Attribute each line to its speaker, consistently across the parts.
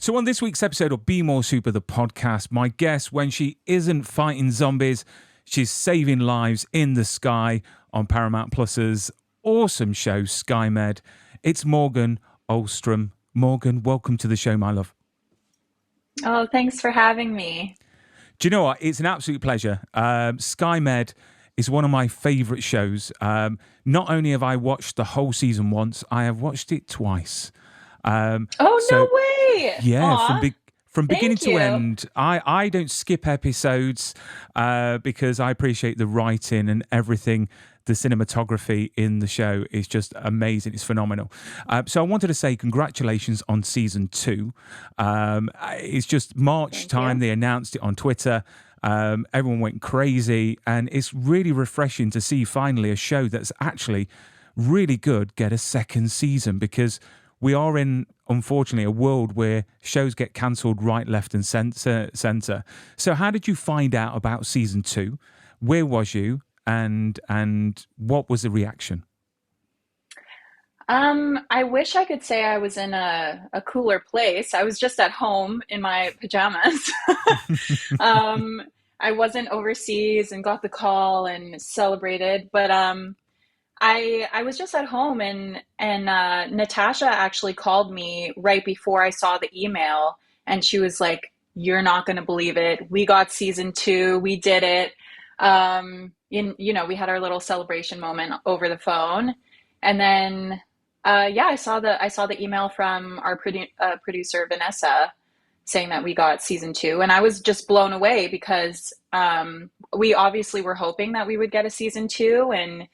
Speaker 1: So on this week's episode of Be More Super, the podcast, my guest, when she isn't fighting zombies, she's saving lives in the sky on Paramount Plus's awesome show, Skymed. It's Morgan Holmstrom. Morgan, welcome to the show, my love.
Speaker 2: Oh, thanks for having me.
Speaker 1: Do you know what? It's an absolute pleasure. Skymed is one of my favourite shows. Not only have I watched the whole season once, I have watched it twice.
Speaker 2: Oh,
Speaker 1: So
Speaker 2: no way.
Speaker 1: yeah,
Speaker 2: Aw,
Speaker 1: from beginning
Speaker 2: thank
Speaker 1: to
Speaker 2: you.
Speaker 1: end, I don't skip episodes because I appreciate the writing and everything. The cinematography in the show is just amazing. It's phenomenal. So I wanted to say congratulations on season 2. It's just March
Speaker 2: Thank
Speaker 1: time.
Speaker 2: you.
Speaker 1: They announced it on Twitter. Everyone went crazy, and it's really refreshing to see finally a show that's actually really good get a second season, because we are in, unfortunately, a world where shows get cancelled right, left, and centre. So, how did you find out about season 2? Where was you, and what was the reaction?
Speaker 2: I wish I could say I was in a cooler place. I was just at home in my pajamas. Um, I wasn't overseas and got the call and celebrated, but I was just at home, and Natasha actually called me right before I saw the email, and she was like, "You're not going to believe it. We got season 2. We did it." We had our little celebration moment over the phone, and then yeah, I saw the email from our producer Vanessa saying that we got season 2, and I was just blown away because we obviously were hoping that we would get a season 2, and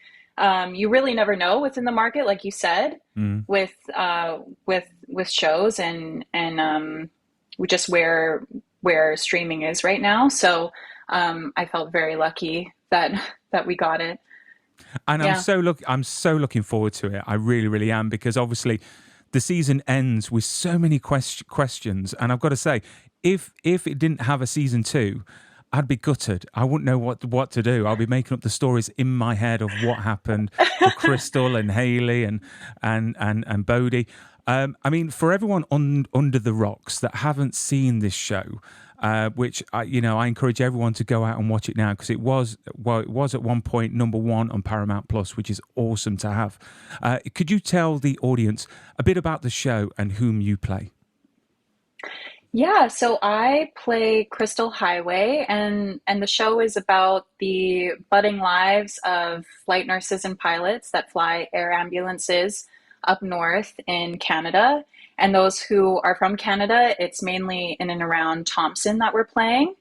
Speaker 2: you really never know what's in the market, like you said,
Speaker 1: Mm.
Speaker 2: with shows and just where streaming is right now. So I felt very lucky that we got it.
Speaker 1: And
Speaker 2: Yeah.
Speaker 1: I'm so looking forward to it. I really, really am, because obviously the season ends with so many questions, and I've got to say, if it didn't have a season 2, I'd be gutted. I wouldn't know what to do. I'll be making up the stories in my head of what happened with Crystal and Haley and Bodhi. I mean, for everyone under the rocks that haven't seen this show, which I encourage everyone to go out and watch it now, because it was at one point number 1 on Paramount Plus, which is awesome to have. Could you tell the audience a bit about the show and whom you play?
Speaker 2: Yeah, so I play Crystal Highway, and the show is about the budding lives of flight nurses and pilots that fly air ambulances up north in Canada. And those who are from Canada, it's mainly in and around Thompson that we're playing.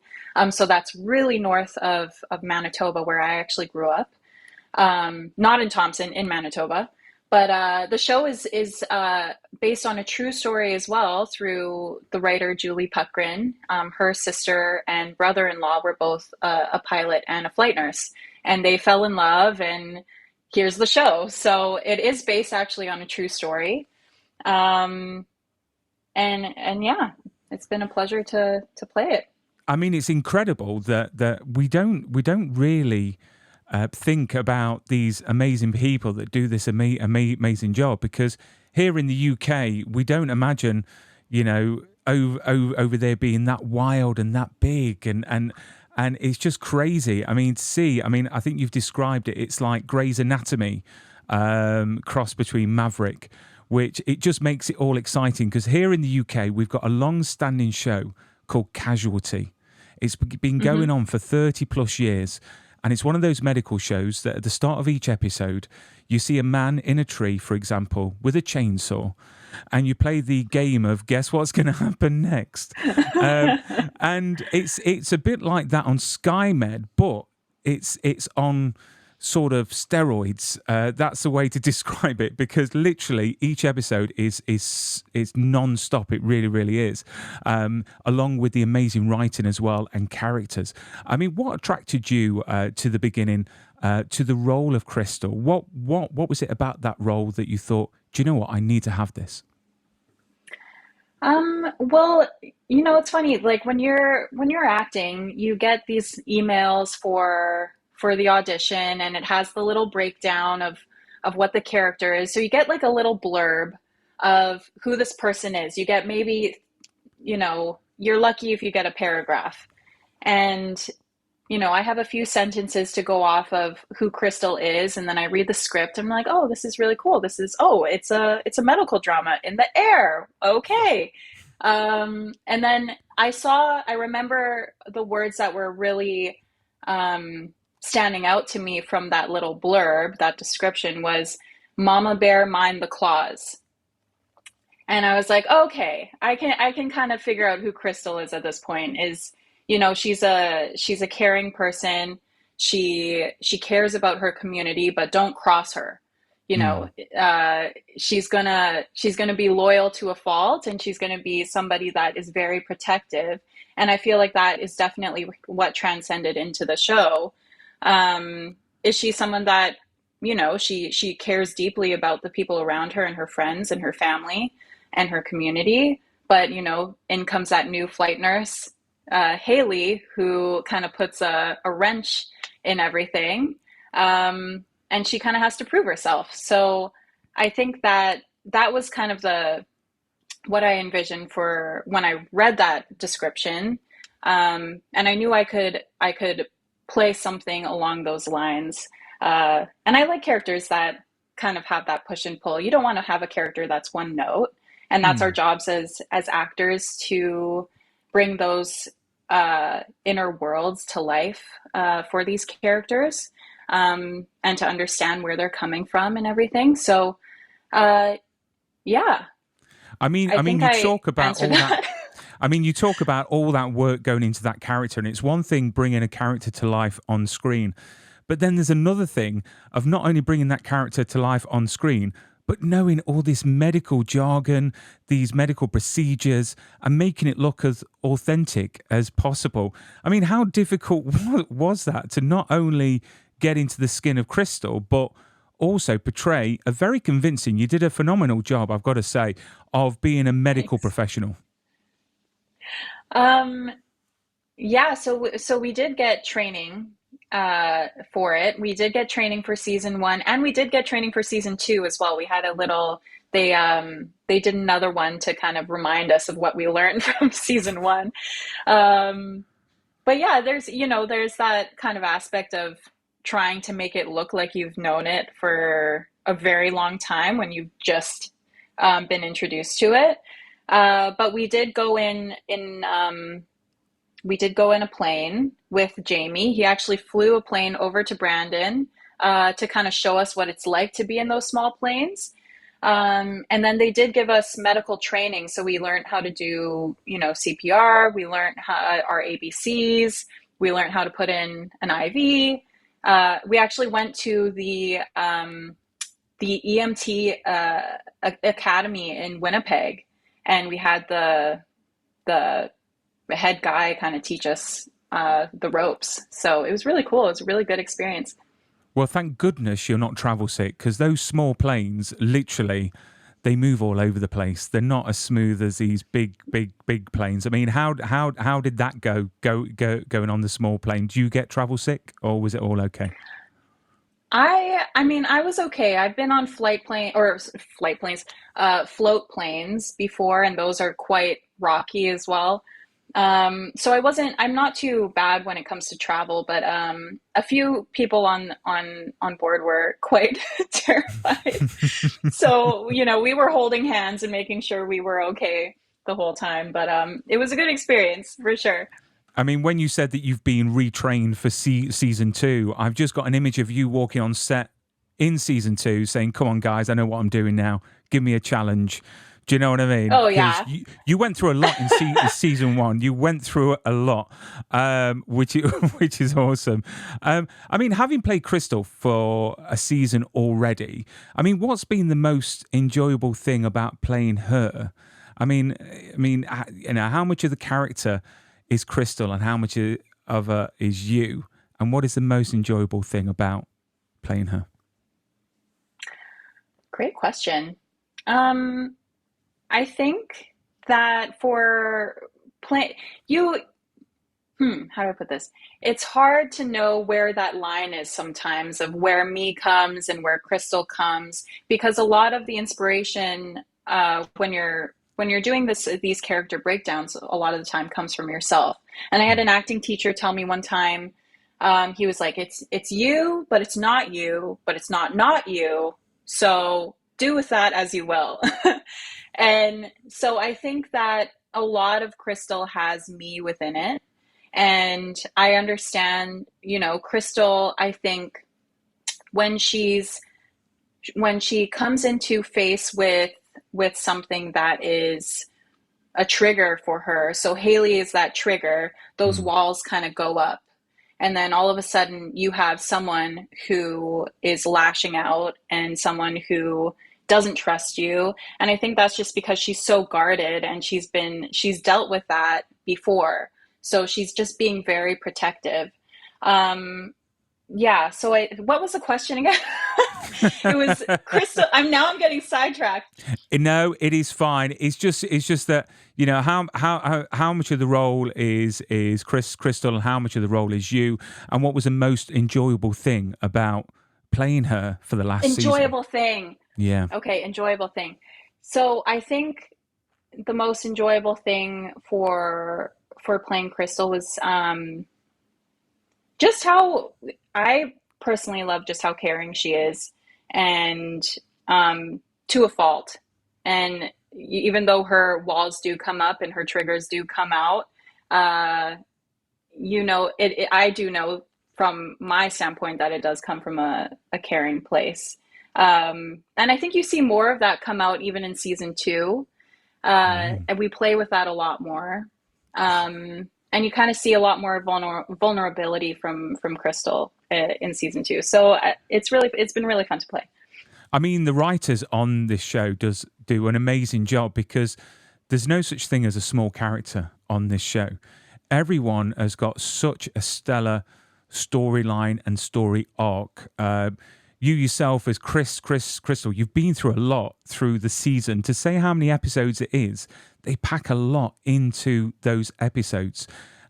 Speaker 2: So that's really north of Manitoba, where I actually grew up. Not in Thompson, in Manitoba. But the show is based on a true story as well, through the writer Julie Puckgren. Her sister and brother-in-law were both a pilot and a flight nurse, and they fell in love. And here's the show. So it is based actually on a true story. Um, and yeah, it's been a pleasure to play it.
Speaker 1: I mean, it's incredible that we don't really think about these amazing people that do this amazing job, because here in the UK we don't imagine, over there being that wild and that big, and it's just crazy. I mean, I think you've described it. It's like Grey's Anatomy cross between Maverick, which it just makes it all exciting, because here in the UK we've got a long-standing show called Casualty. It's been going
Speaker 2: Hmm.
Speaker 1: on for 30 plus years. And it's one of those medical shows that at the start of each episode, you see a man in a tree, for example, with a chainsaw, and you play the game of guess what's going to happen next. Um, and it's a bit like that on Skymed, but it's on sort of steroids. That's the way to describe it, because literally each episode is non-stop. It really, really is. Along with the amazing writing as well and characters. I mean, what attracted you to the beginning to the role of Crystal? What was it about that role that you thought, do you know what, I need to have this?
Speaker 2: Well, it's funny, like when you're acting, you get these emails for the audition, and it has the little breakdown of what the character is. So you get like a little blurb of who this person is. You get maybe you're lucky if you get a paragraph. And I have a few sentences to go off of who Crystal is, and then I read the script. I'm like, oh, this is really cool. It's a medical drama in the air. Okay. And then I remember the words that were really standing out to me from that little blurb, that description was Mama Bear mind the claws. And I was like, okay, I can kind of figure out who Crystal is at this point. She's a caring person. She cares about her community, but don't cross her. You know,
Speaker 1: Mm.
Speaker 2: she's gonna be loyal to a fault, and she's gonna be somebody that is very protective. And I feel like that is definitely what transcended into the show. Is she someone that, she cares deeply about the people around her and her friends and her family and her community. But, in comes that new flight nurse, Haley, who kind of puts a wrench in everything. And she kind of has to prove herself. So I think that was kind of the what I envisioned for when I read that description. And I knew I could play something along those lines. And I like characters that kind of have that push and pull. You don't want to have a character that's one note, and that's our
Speaker 1: Mm.
Speaker 2: jobs as actors to bring those inner worlds to life for these characters, and to understand where they're coming from and everything. So, uh, yeah, I
Speaker 1: I mean,
Speaker 2: think
Speaker 1: you
Speaker 2: I
Speaker 1: talk about
Speaker 2: answered
Speaker 1: all that.
Speaker 2: that.
Speaker 1: I mean, you talk about all that work going into that character, and it's one thing bringing a character to life on screen, but then there's another thing of not only bringing that character to life on screen, but knowing all this medical jargon, these medical procedures, and making it look as authentic as possible. I mean, how difficult was that to not only get into the skin of Crystal, but also portray a very convincing, you did a phenomenal job, I've got to say, of being a medical
Speaker 2: Thanks.
Speaker 1: professional.
Speaker 2: Um, Yeah, so we did get training for it. We did get training for season one, and we did get training for season two as well. We had a little they did another one to kind of remind us of what we learned from season one. Um, but yeah, there's that kind of aspect of trying to make it look like you've known it for a very long time when you've just been introduced to it. But we did go in a plane with Jamie. He actually flew a plane over to Brandon to kind of show us what it's like to be in those small planes. And then they did give us medical training. So we learned how to do, CPR. We learned our ABCs. We learned how to put in an IV. We actually went to the EMT academy in Winnipeg, and we had the head guy kind of teach us the ropes. So it was really cool. It was a really good experience.
Speaker 1: Well, thank goodness you're not travel sick because those small planes, literally, they move all over the place. They're not as smooth as these big planes. I mean, how did that going on the small plane? Do you get travel sick, or was it all okay?
Speaker 2: I mean, I was okay. I've been on flight planes, float planes before, and those are quite rocky as well. So I'm not too bad when it comes to travel, but a few people on board were quite terrified. So, we were holding hands and making sure we were okay the whole time, but it was a good experience for sure.
Speaker 1: I mean, when you said that you've been retrained for season two, I've just got an image of you walking on set in season two saying, "Come on, guys, I know what I'm doing now. Give me a challenge." Do you know what I mean?
Speaker 2: Oh
Speaker 1: Because
Speaker 2: yeah.
Speaker 1: you went through a lot in season one. You went through a lot, which is awesome. I mean, having played Crystal for a season already, I mean, what's been the most enjoyable thing about playing her? How much of the character is Crystal, and how much of her is you? And what is the most enjoyable thing about playing her?
Speaker 2: Great question. Um, I think that for play you how do I put this? It's hard to know where that line is sometimes of where me comes and where Crystal comes, because a lot of the inspiration when you're when you're doing these character breakdowns, a lot of the time comes from yourself. And I had an acting teacher tell me one time, he was like, it's you, but it's not you, but it's not you. So do with that as you will. And so I think that a lot of Crystal has me within it. And I understand, Crystal, I think when she comes into face with something that is a trigger for her. So Haley is that trigger. Those walls kind of go up. And then all of a sudden you have someone who is lashing out and someone who doesn't trust you. And I think that's just because she's so guarded and she's dealt with that before. So she's just being very protective. Yeah. So what was the question again? It was Crystal. I'm getting sidetracked.
Speaker 1: No, it is fine. It's just that how much of the role is Crystal, and how much of the role is you, and what was the most enjoyable thing about playing her for the last season?
Speaker 2: Enjoyable thing.
Speaker 1: Yeah.
Speaker 2: Okay, enjoyable thing. So I think the most enjoyable thing for playing Crystal was just how I personally love just how caring she is, and to a fault. And even though her walls do come up and her triggers do come out, I do know from my standpoint that it does come from a caring place. And I think you see more of that come out even in season 2. And we play with that a lot more. And you kind of see a lot more vulnerability from Crystal in season 2. So it's been really fun to play.
Speaker 1: I mean, the writers on this show do an amazing job, because there's no such thing as a small character on this show. Everyone has got such a stellar storyline and story arc. You yourself as Crystal, you've been through a lot through the season. To say how many episodes it is, they pack a lot into those episodes.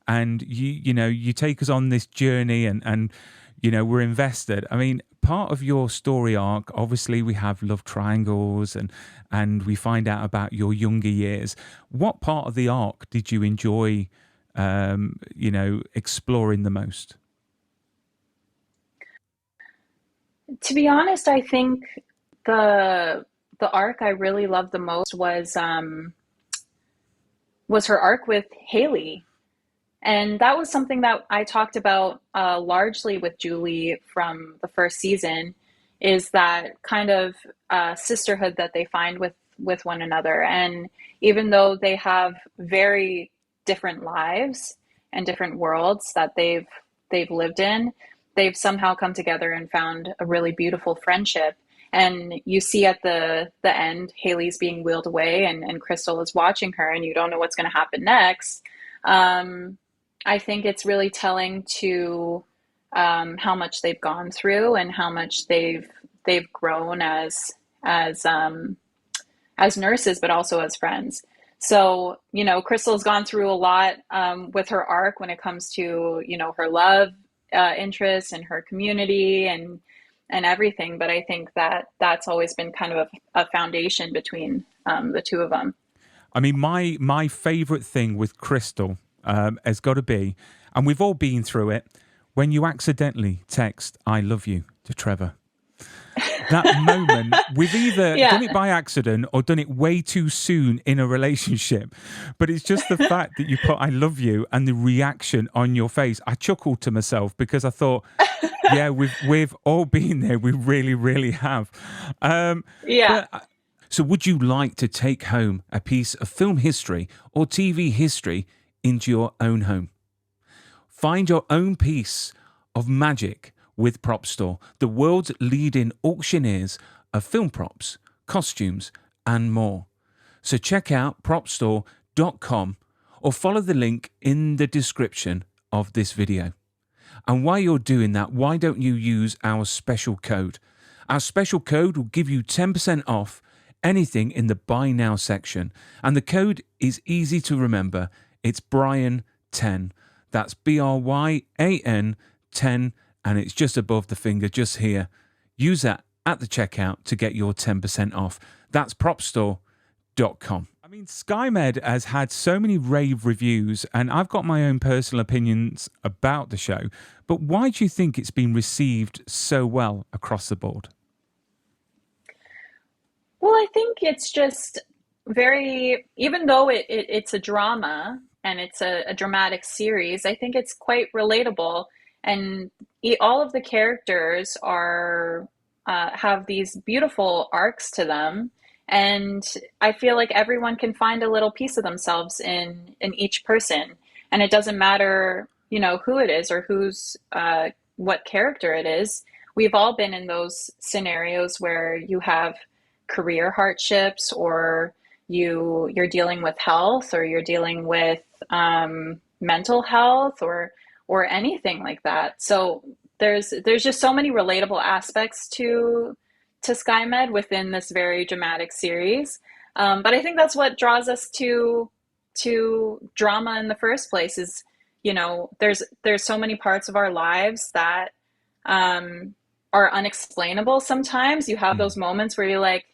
Speaker 1: And you take us on this journey and we're invested. I mean, part of your story arc, obviously we have love triangles and we find out about your younger years. What part of the arc did you enjoy exploring the most?
Speaker 2: To be honest, I think the arc I really loved the most was her arc with Haley. And that was something that I talked about largely with Julie from the first season, is that kind of sisterhood that they find with one another. And even though they have very different lives and different worlds that they've lived in, they've somehow come together and found a really beautiful friendship. And you see at the end, Haley's being wheeled away and Crystal is watching her, and you don't know what's going to happen next. I think it's really telling to how much they've gone through and how much they've grown as nurses, but also as friends. So, Crystal's gone through a lot with her arc when it comes to, her love interests and her community and everything. But I think that's always been kind of a foundation between the two of them.
Speaker 1: I mean, my favorite thing with Crystal has got to be, and we've all been through it, when you accidentally text "I love you" to Trevor. That moment, we've either done it by accident or done it way too soon in a relationship. But it's just the fact that you put "I love you" and the reaction on your face. I chuckled to myself because I thought, yeah, we've all been there. We really, really have. So would you like to take home a piece of film history or TV history into your own home? Find your own piece of magic with Prop Store, the world's leading auctioneers of film props, costumes, and more. So check out propstore.com or follow the link in the description of this video. And while you're doing that, why don't you use our special code? Our special code will give you 10% off anything in the Buy Now section. And the code is easy to remember. It's Brian10. That's BRYAN 10. And it's just above the finger, just here. Use that at the checkout to get your 10% off. That's propstore.com. I mean, Skymed has had so many rave reviews, and I've got my own personal opinions about the show. But why do you think it's been received so well across the board?
Speaker 2: Well, I think it's just very, even though it's a drama and it's a dramatic series, I think it's quite relatable. And all of the characters are have these beautiful arcs to them. And I feel like everyone can find a little piece of themselves in each person. And it doesn't matter, who it is or what character it is. We've all been in those scenarios where you have career hardships, or you're dealing with health, or you're dealing with mental health, or anything like that. So there's just so many relatable aspects to Skymed within this very dramatic series. But I think that's what draws us to drama in the first place. Is there's so many parts of our lives that are unexplainable. Sometimes you have those moments where you're like,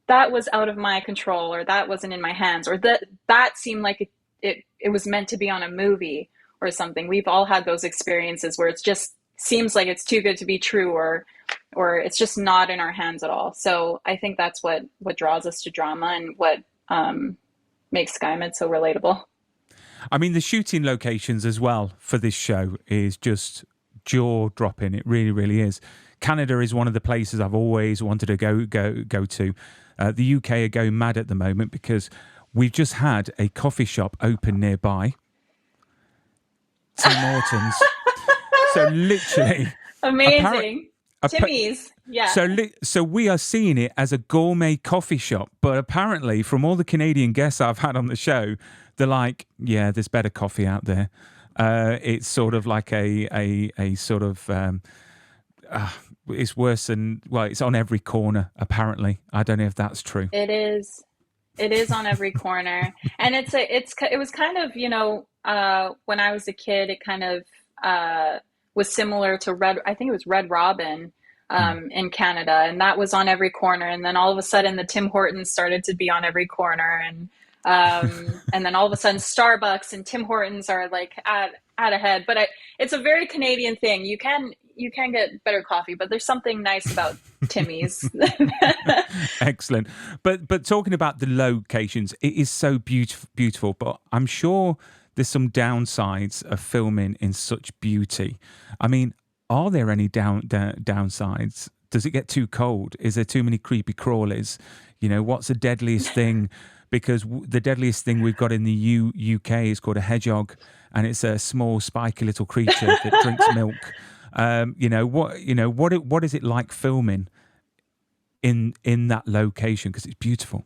Speaker 2: that was out of my control, or that wasn't in my hands, or that seemed like it was meant to be on a movie or something. We've all had those experiences where it just seems like it's too good to be true, or it's just not in our hands at all. So I think that's what draws us to drama, and what makes Skymed so relatable.
Speaker 1: I mean, the shooting locations as well for this show is just jaw-dropping. It really, really is. Canada is one of the places I've always wanted to go to. The UK are going mad at the moment because we've just had a coffee shop open nearby, Tim Hortons. So literally,
Speaker 2: amazing. Timmy's, yeah.
Speaker 1: So we are seeing it as a gourmet coffee shop, but apparently, from all the Canadian guests I've had on the show, they're like, yeah, there's better coffee out there. It's sort of like a sort of it's worse than, well, it's on every corner apparently. I don't know if that's true.
Speaker 2: It is on every corner, and it was kind of, when I was a kid, it kind of was similar to I think it was Red Robin in Canada, and that was on every corner. And then all of a sudden, the Tim Hortons started to be on every corner, and then all of a sudden, Starbucks and Tim Hortons are like at ahead. But it's a very Canadian thing. You can get better coffee, but there's something nice about Timmy's.
Speaker 1: Excellent. But talking about the locations, it is so beautiful. But I'm sure there's some downsides of filming in such beauty. I mean, are there any downsides? Does it get too cold? Is there too many creepy crawlies? What's the deadliest thing? Because the deadliest thing we've got in the UK is called a hedgehog, and it's a small, spiky little creature that drinks milk. What is it like filming in that location? Because it's beautiful.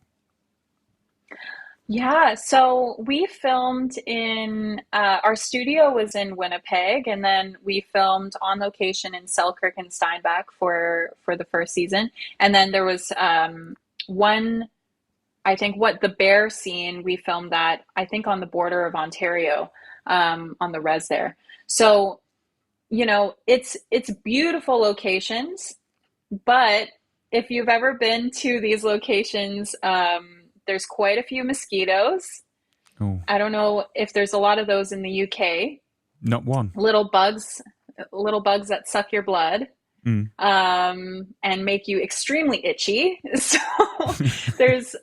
Speaker 2: Yeah, so we filmed in our studio was in Winnipeg, and then we filmed on location in Selkirk and Steinbach for the first season. And then there was one, I think, the bear scene, we filmed that, I think, on the border of Ontario, on the res there. So, it's beautiful locations, but if you've ever been to these locations, there's quite a few mosquitoes.
Speaker 1: Oh.
Speaker 2: I don't know if there's a lot of those in the UK.
Speaker 1: Not one.
Speaker 2: Little bugs that suck your blood. And make you extremely itchy. So there's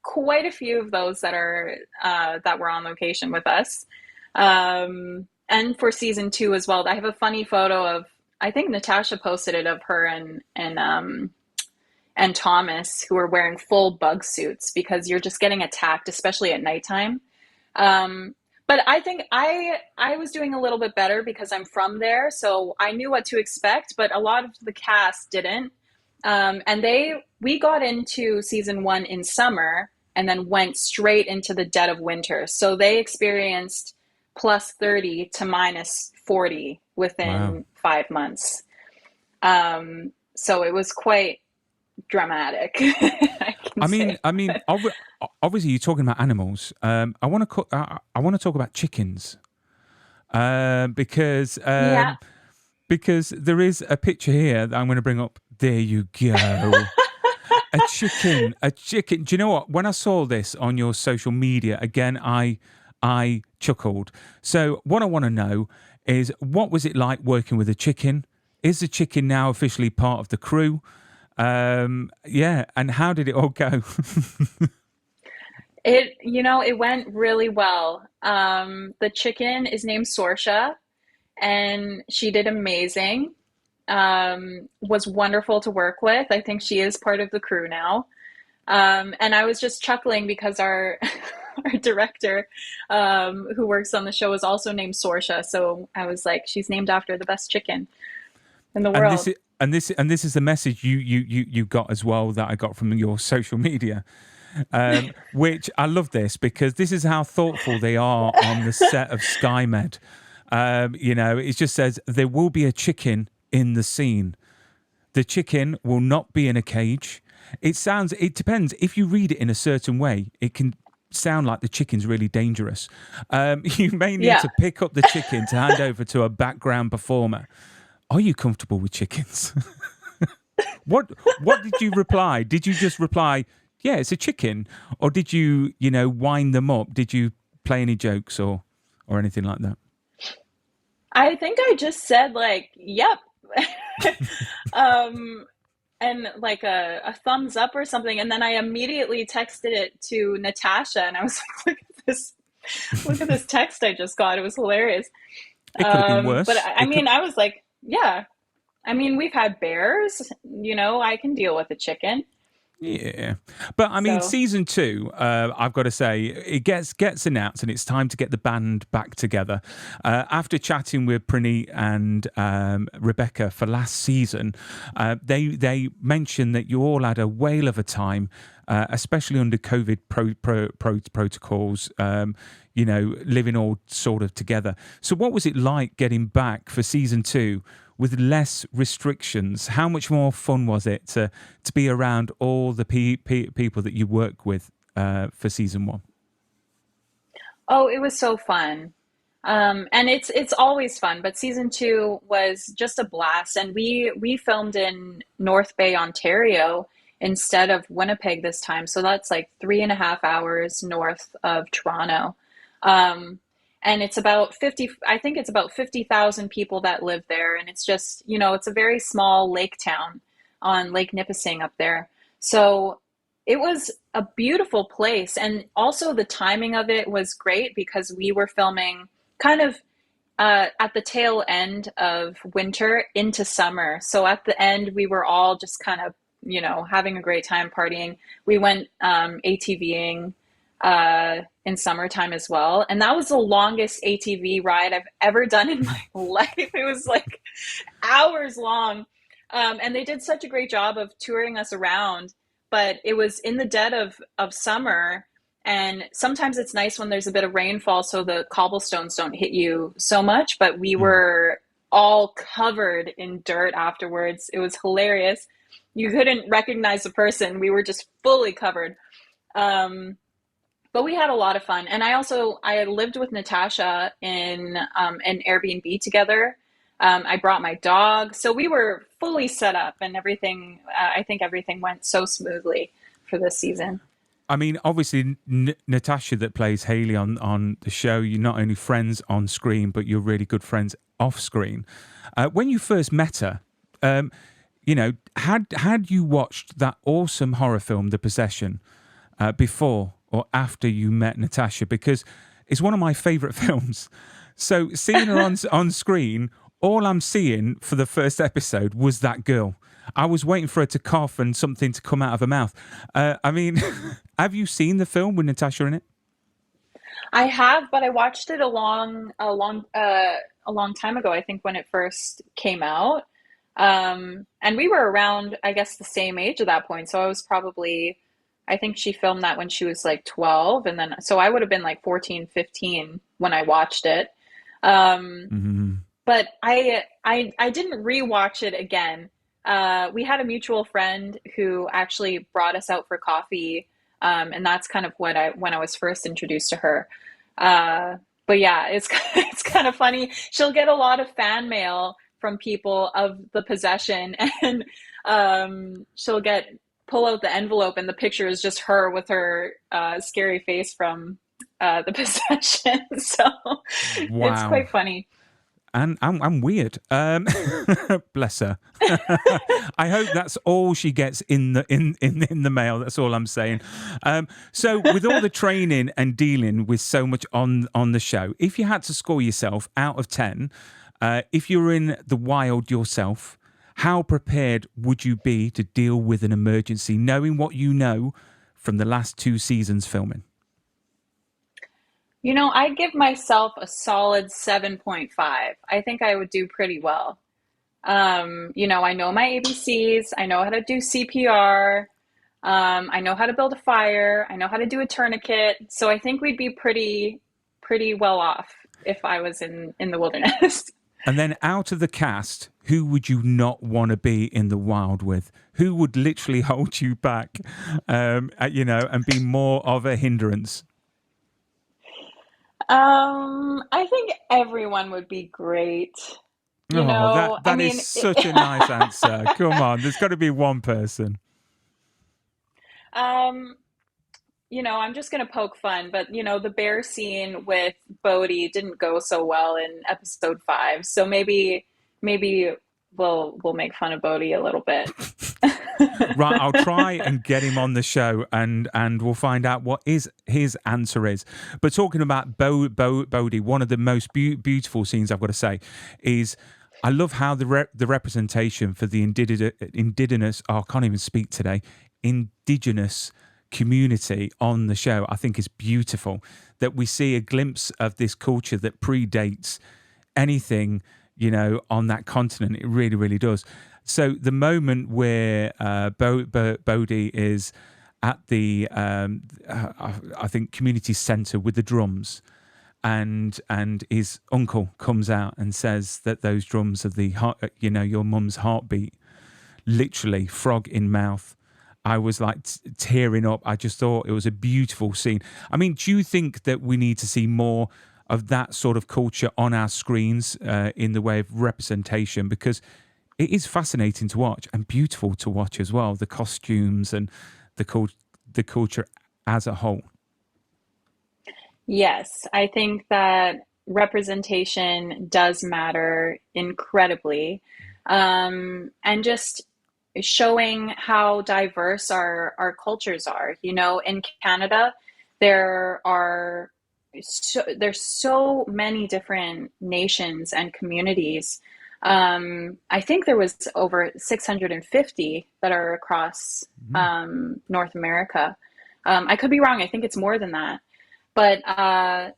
Speaker 2: quite a few of those that were on location with us. And for season 2 as well. I have a funny photo of, I think Natasha posted it, of her and Thomas, who are wearing full bug suits because you're just getting attacked, especially at nighttime. But I think I was doing a little bit better because I'm from there, so I knew what to expect, but a lot of the cast didn't. And we got into season 1 in summer and then went straight into the dead of winter. So they experienced plus 30 to minus 40 within 5 months. So it was quite dramatic. I mean,
Speaker 1: obviously you're talking about animals. I want to talk about chickens, because there is a picture here that I'm going to bring up. There you go. A chicken, a chicken. Do you know what? When I saw this on your social media, again, I chuckled. So what I want to know is, what was it like working with a chicken? Is the chicken now officially part of the crew? Yeah, and how did it all go?
Speaker 2: It went really well. The chicken is named Sorsha, and she did amazing. Was wonderful to work with. I think she is part of the crew now. And I was just chuckling because our our director, who works on the show, is also named Sorsha. So I was like, she's named after the best chicken in the
Speaker 1: And this
Speaker 2: world.
Speaker 1: is and this is the message you got as well, that I got from your social media. Which I love this, because this is how thoughtful they are on the set of Skymed. It just says there will be a chicken in the scene. The chicken will not be in a cage. It depends. If you read it in a certain way, it can sound like the chicken's really dangerous. You may need
Speaker 2: Yeah.
Speaker 1: to pick up the chicken to hand over to a background performer. Are you comfortable with chickens? What did you reply? Did you just reply, yeah, it's a chicken? Or did you, wind them up? Did you play any jokes or anything like that?
Speaker 2: I think I just said like, yep. um, and like a thumbs up or something. And then I immediately texted it to Natasha and I was like, look at this text I just got. It was hilarious.
Speaker 1: It could have been
Speaker 2: But
Speaker 1: worse.
Speaker 2: I mean, I was like, yeah, I mean, we've had bears, I can deal with a chicken.
Speaker 1: Yeah, but I mean,
Speaker 2: So,
Speaker 1: season two, I've got to say, it gets announced, and it's time to get the band back together. After chatting with Praneet and Rebecca for last season, they mentioned that you all had a whale of a time, especially under COVID protocols. Living all sort of together. So, what was it like getting back for season two with less restrictions? How much more fun was it to be around all the people that you work with for season one?
Speaker 2: oh, it was so fun. And it's always fun, but season two was just a blast. And we filmed in North Bay, Ontario, instead of Winnipeg this time. So that's like 3.5 hours north of Toronto. Um, and it's about 50, I think it's about 50,000 people that live there. And it's just, it's a very small lake town on Lake Nipissing up there. So it was a beautiful place. And also the timing of it was great because we were filming kind of at the tail end of winter into summer. So at the end, we were all just kind of, having a great time partying. We went ATVing in summertime as well. And that was the longest ATV ride I've ever done in my life. It was like hours long. And they did such a great job of touring us around, but it was in the dead of summer. And sometimes it's nice when there's a bit of rainfall so the cobblestones don't hit you so much. But we
Speaker 1: Mm.
Speaker 2: were all covered in dirt afterwards. It was hilarious. You couldn't recognize the person. We were just fully covered. Um, but we had a lot of fun. And I had lived with Natasha in an Airbnb together. I brought my dog. So we were fully set up and everything. I think everything went so smoothly for this season.
Speaker 1: I mean, obviously, Natasha, that plays Haley on the show, you're not only friends on screen, but you're really good friends off screen. When you first met her, um, had you watched that awesome horror film, The Possession, before or after you met Natasha? Because it's one of my favourite films. So seeing her on screen, all I'm seeing for the first episode was that girl. I was waiting for her to cough and something to come out of her mouth. I mean, have you seen the film with Natasha in it?
Speaker 2: I have, but I watched it a long time ago. I think when it first came out, and we were around, I guess, the same age at that point. So I was probably, I think she filmed that when she was like 12, and then so I would have been like 14, 15 when I watched it. Um,
Speaker 1: Mm-hmm.
Speaker 2: but I didn't rewatch it again. We had a mutual friend who actually brought us out for coffee, and that's kind of when I was first introduced to her. Uh, but yeah, it's it's kind of funny. She'll get a lot of fan mail from people of the possession, and she'll get pull out the envelope, and the picture is just her with her scary face from the possession. So it's
Speaker 1: Wow.
Speaker 2: quite funny.
Speaker 1: And weird. Bless her. I hope that's all she gets in the mail. That's all I'm saying. So with all the training and dealing with so much on the show, if you had to score yourself out of 10, if you were in the wild yourself, how prepared would you be to deal with an emergency, knowing what you know from the last 2 seasons filming?
Speaker 2: I give myself a solid 7.5. I think I would do pretty well. I know my ABCs, I know how to do CPR, I know how to build a fire, I know how to do a tourniquet. So I think we'd be pretty well off if I was in the wilderness.
Speaker 1: And then out of the cast, who would you not want to be in the wild with? Who would literally hold you back, and be more of a hindrance?
Speaker 2: I think everyone would be great.
Speaker 1: Oh, that
Speaker 2: I
Speaker 1: that is
Speaker 2: mean,
Speaker 1: such a nice answer. Come on, there's got to be one person.
Speaker 2: um, I'm just gonna poke fun, but the bear scene with Bodhi didn't go so well in episode 5, so maybe we'll make fun of Bodhi a little bit.
Speaker 1: Right, I'll try and get him on the show, and we'll find out what his answer is. But talking about Bodhi, one of the most beautiful scenes I've got to say is I love how the representation for the indigenous. Oh, I can't even speak today. Indigenous community on the show, I think, is beautiful. That we see a glimpse of this culture that predates anything on that continent. It really, really does. So the moment where Bodhi is at the, I think, community centre with the drums, and his uncle comes out and says that those drums are the heart, your mum's heartbeat, literally frog in mouth. I was like tearing up. I just thought it was a beautiful scene. I mean, do you think that we need to see more of that sort of culture on our screens in the way of representation? Because it is fascinating to watch and beautiful to watch as well. The costumes and the culture as a whole.
Speaker 2: Yes, I think that representation does matter incredibly. And just showing how diverse our cultures are. In Canada, there are there's so many different nations and communities. I think there was over 650 that are across
Speaker 1: Mhm.
Speaker 2: North America. I could be wrong. I think it's more than that. But I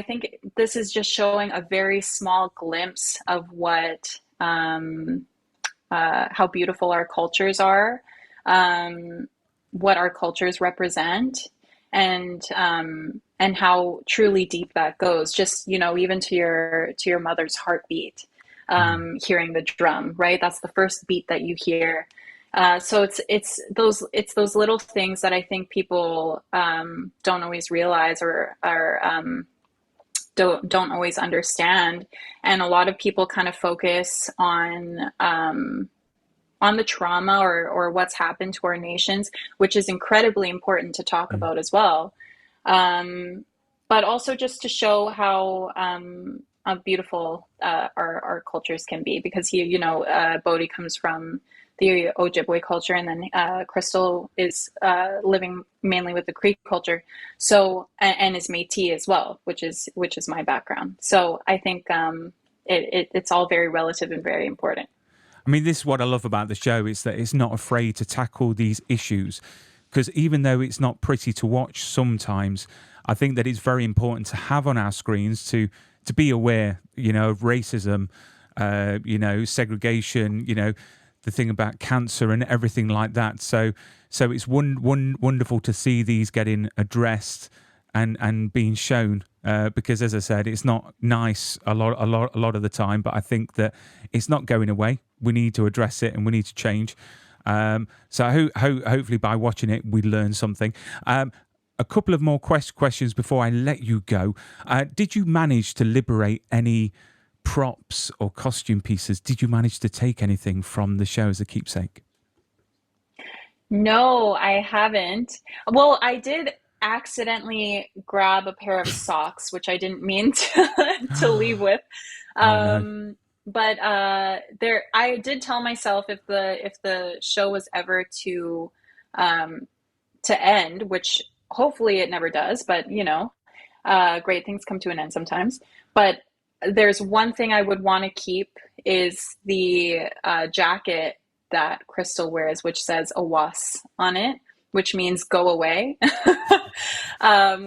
Speaker 2: think this is just showing a very small glimpse of how beautiful our cultures are, what our cultures represent, and how truly deep that goes. Just even to your mother's heartbeat,
Speaker 1: Mm.
Speaker 2: hearing the drum, right? That's the first beat that you hear. So it's those little things that I think people don't always realize, or don't always understand, and a lot of people kind of focus on the trauma, or what's happened to our nations, which is incredibly important to talk
Speaker 1: Mm.
Speaker 2: about as well. But also just to show how beautiful our cultures can be, because Bodhi comes from the Ojibwe culture, and then Crystal is living mainly with the Cree culture, so and is Métis as well, which is my background. So I think it's all very relative and very important.
Speaker 1: I mean, this is what I love about the show, is that it's not afraid to tackle these issues, because even though it's not pretty to watch sometimes, I think that it's very important to have on our screens to be aware, of racism, segregation, the thing about cancer and everything like that. So it's wonderful to see these getting addressed and being shown. Because, as I said, it's not nice a lot of the time, but I think that it's not going away. We need to address it and we need to change. So hopefully by watching it, we learn something. A couple of more questions before I let you go. Did you manage to liberate any props or costume pieces? Did you manage to take anything from the show as a keepsake?
Speaker 2: No, I haven't. Well, I did accidentally grab a pair of socks, which I didn't mean to leave with.
Speaker 1: Oh no.
Speaker 2: But there, I did tell myself if the show was ever um, to end, which hopefully it never does, but great things come to an end sometimes. But there's one thing I would want to keep is the jacket that Crystal wears, which says "Awas" on it, which means "go away,"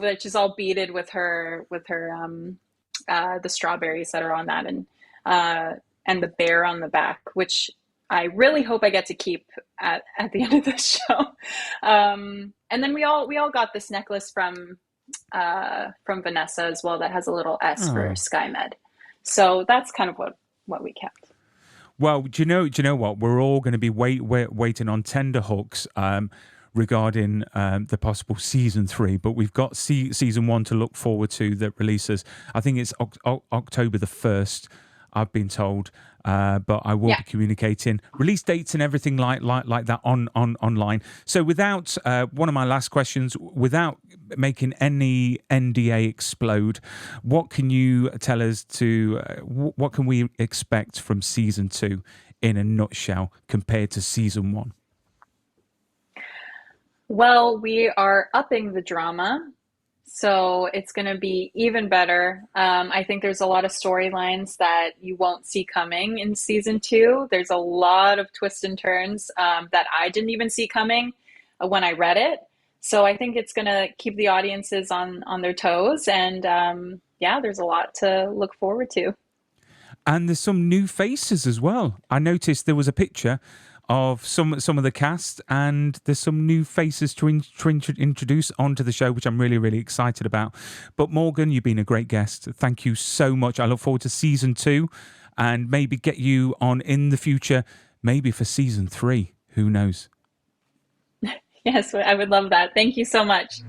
Speaker 2: which is all beaded with her the strawberries that are on that, and the bear on the back, which I really hope I get to keep at the end of this show. And then we all got this necklace from Vanessa as well that has a little S for
Speaker 1: Oh.
Speaker 2: Skymed. So that's kind of what we kept.
Speaker 1: Well, do you know what? We're all going to be waiting on tender hooks regarding the possible season 3, but we've got season 1 to look forward to that releases. I think it's October the 1st, I've been told. But I will
Speaker 2: Yeah.
Speaker 1: be communicating release dates and everything like that on online. So, without one of my last questions, without making any NDA explode, what can you tell us to what can we expect from season 2 in a nutshell compared to season 1?
Speaker 2: Well, we are upping the drama, so it's going to be even better. I think there's a lot of storylines that you won't see coming in season 2. There's a lot of twists and turns that I didn't even see coming when I read it. So I think it's going to keep the audiences on their toes, and yeah, there's a lot to look forward to.
Speaker 1: And there's some new faces as well. I noticed there was a picture of some of the cast, and there's some new faces to introduce onto the show, which I'm really excited about. But Morgan, you've been a great guest. Thank you so much. I look forward to season 2, and maybe get you on in the future, maybe for season 3. Who knows?
Speaker 2: Yes, I would love that. Thank you so much.